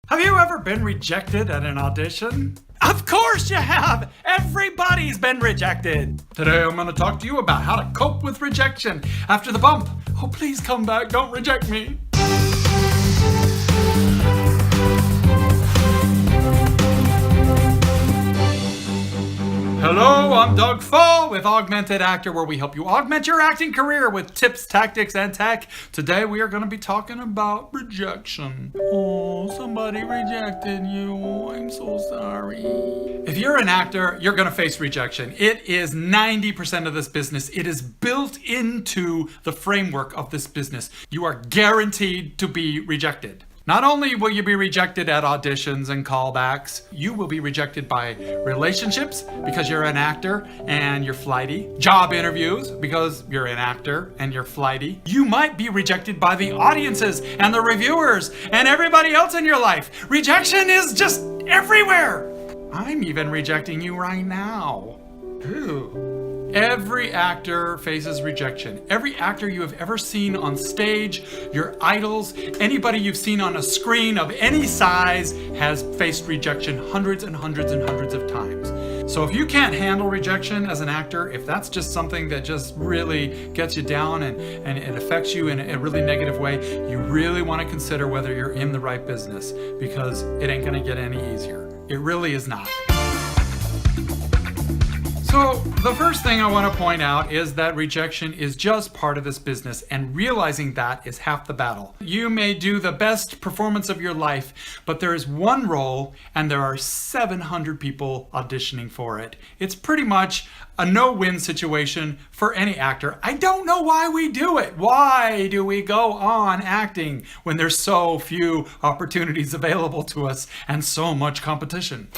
Have you ever been rejected at an audition? Of course you have! Everybody's been rejected! Today I'm going to talk to you about how to cope with rejection after the bump. Oh, please come back, don't reject me. Hello, I'm Doug Fahl with Augmented Actor, where we help you augment your acting career with tips, tactics, and tech. Today we are going to be talking about rejection. Oh, somebody rejected you. I'm so sorry. If you're an actor, you're going to face rejection. It is 90% of this business. It is built into the framework of this business. You are guaranteed to be rejected. Not only will you be rejected at auditions and callbacks, you will be rejected by relationships because you're an actor and you're flighty. Job interviews because you're an actor and you're flighty. You might be rejected by the audiences and the reviewers and everybody else in your life. Rejection is just everywhere. I'm even rejecting you right now. Ooh. Every actor faces rejection. Every actor you have ever seen on stage, your idols, anybody you've seen on a screen of any size has faced rejection hundreds and hundreds and hundreds of times. So if you can't handle rejection as an actor, if that's just something that just really gets you down and it affects you in a really negative way, you really want to consider whether you're in the right business, because it ain't going to get any easier. It really is not. So the first thing I want to point out is that rejection is just part of this business, and realizing that is half the battle. You may do the best performance of your life, but there is one role and there are 700 people auditioning for it. It's pretty much a no-win situation for any actor. I don't know why we do it. Why do we go on acting when there's so few opportunities available to us and so much competition?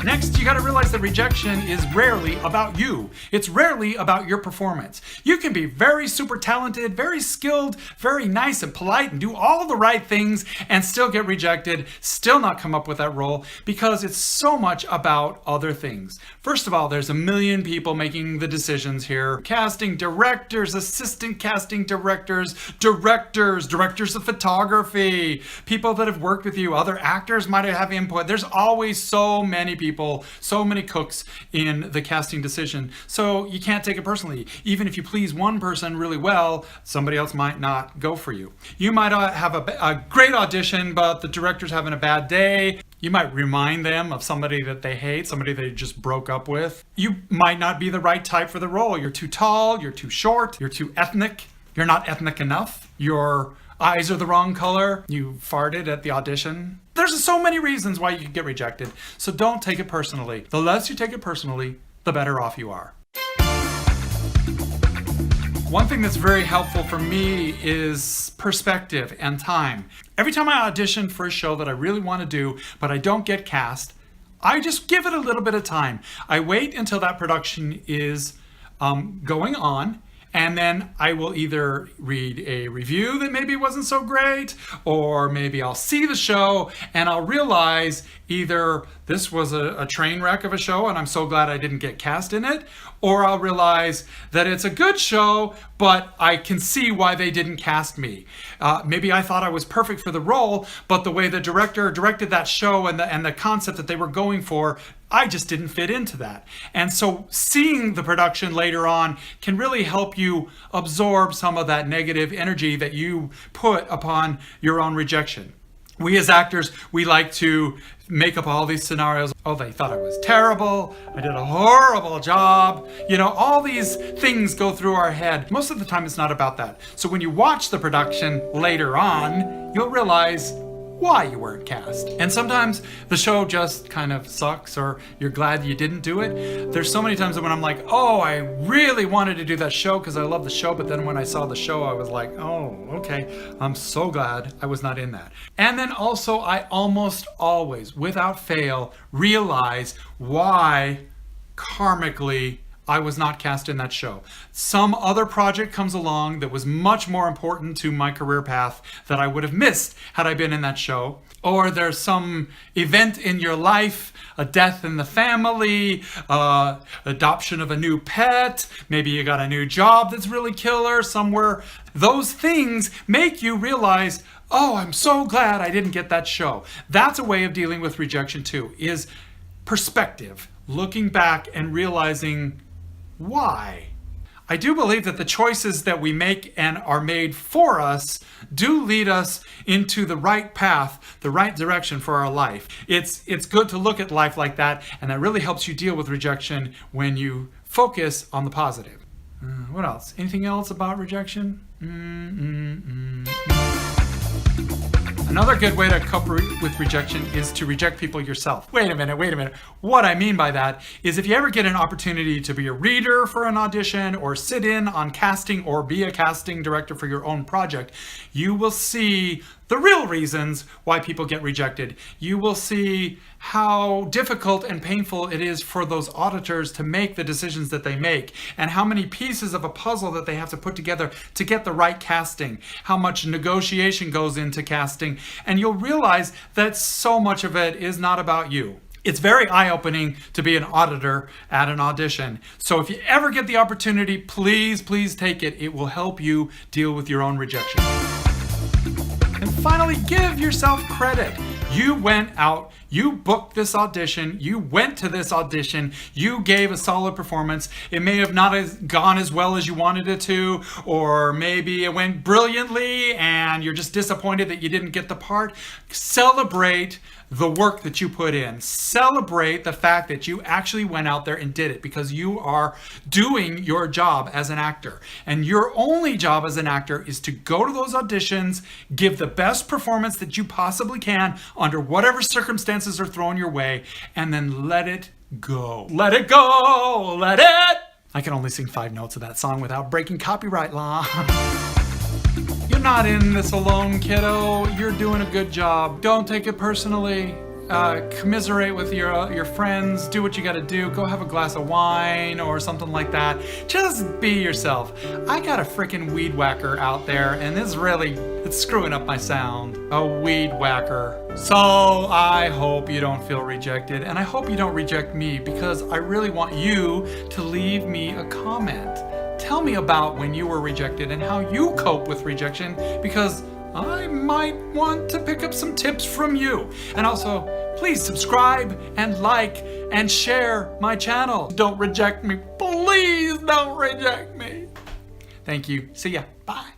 Next, you got to realize that rejection is rarely about you. It's rarely about your performance. You can be very super talented, very skilled, very nice and polite, and do all the right things and still get rejected, still not come up with that role, because it's so much about other things. First of all, there's a million people making the decisions here. Casting directors, assistant casting directors, directors of photography, people that have worked with you, other actors might have input. There's always so many people, so many cooks in the casting decision. So you can't take it personally. Even if you please one person really well, somebody else might not go for you. You might have a great audition, but the director's having a bad day. You might remind them of somebody that they hate, somebody they just broke up with. You might not be the right type for the role. You're too tall, you're too short, you're too ethnic, you're not ethnic enough, your eyes are the wrong color, you farted at the audition. There's so many reasons why you can get rejected, so don't take it personally. The less you take it personally, the better off you are. One thing that's very helpful for me is perspective and time. Every time I audition for a show that I really want to do, but I don't get cast, I just give it a little bit of time. I wait until that production is going on, and then I will either read a review that maybe wasn't so great, or maybe I'll see the show and I'll realize either this was a train wreck of a show and I'm so glad I didn't get cast in it, or I'll realize that it's a good show, but I can see why they didn't cast me. Maybe I thought I was perfect for the role, but the way the director directed that show and the concept that they were going for, I just didn't fit into that. And so seeing the production later on can really help you absorb some of that negative energy that you put upon your own rejection. We as actors, we like to make up all these scenarios. Oh, they thought I was terrible. I did a horrible job. You know, all these things go through our head. Most of the time, it's not about that. So when you watch the production later on, you'll realize why you weren't cast. And sometimes the show just kind of sucks, or you're glad you didn't do it. There's so many times when I'm like, oh, I really wanted to do that show because I love the show, but then when I saw the show, I was like, oh, okay, I'm so glad I was not in that. And then also, I almost always, without fail, realize why karmically I was not cast in that show. Some other project comes along that was much more important to my career path that I would have missed had I been in that show. Or there's some event in your life, a death in the family, adoption of a new pet, maybe you got a new job that's really killer somewhere. Those things make you realize, oh, I'm so glad I didn't get that show. That's a way of dealing with rejection too, is perspective, looking back and realizing why. I do believe that the choices that we make and are made for us do lead us into the right path, the right direction for our life. It's good to look at life like that, and that really helps you deal with rejection when you focus on the positive. What else? Anything else about rejection? Another good way to cope with rejection is to reject people yourself. Wait a minute. What I mean by that is if you ever get an opportunity to be a reader for an audition or sit in on casting or be a casting director for your own project, you will see the real reasons why people get rejected. You will see how difficult and painful it is for those auditors to make the decisions that they make, and how many pieces of a puzzle that they have to put together to get the right casting, how much negotiation goes into casting, and you'll realize that so much of it is not about you. It's very eye-opening to be an auditor at an audition. So if you ever get the opportunity, please take it. It will help you deal with your own rejection. And finally, give yourself credit. You went out, you booked this audition, you went to this audition, you gave a solid performance. It may have not gone as well as you wanted it to, or maybe it went brilliantly and you're just disappointed that you didn't get the part. Celebrate the work that you put in. Celebrate the fact that you actually went out there and did it, because you are doing your job as an actor. And your only job as an actor is to go to those auditions, give the best performance that you possibly can under whatever circumstances are thrown your way, and then let it go. Let it go! Let it! I can only sing 5 notes of that song without breaking copyright law. You're not in this alone, kiddo. You're doing a good job. Don't take it personally. Commiserate with your friends. Do what you gotta do. Go have a glass of wine or something like that. Just be yourself. I got a freaking weed whacker out there, and it's screwing up my sound. A weed whacker. So I hope you don't feel rejected, and I hope you don't reject me, because I really want you to leave me a comment. Tell me about when you were rejected and how you cope with rejection, because I might want to pick up some tips from you. And also, please subscribe and like and share my channel. Don't reject me. Please don't reject me. Thank you. See ya. Bye.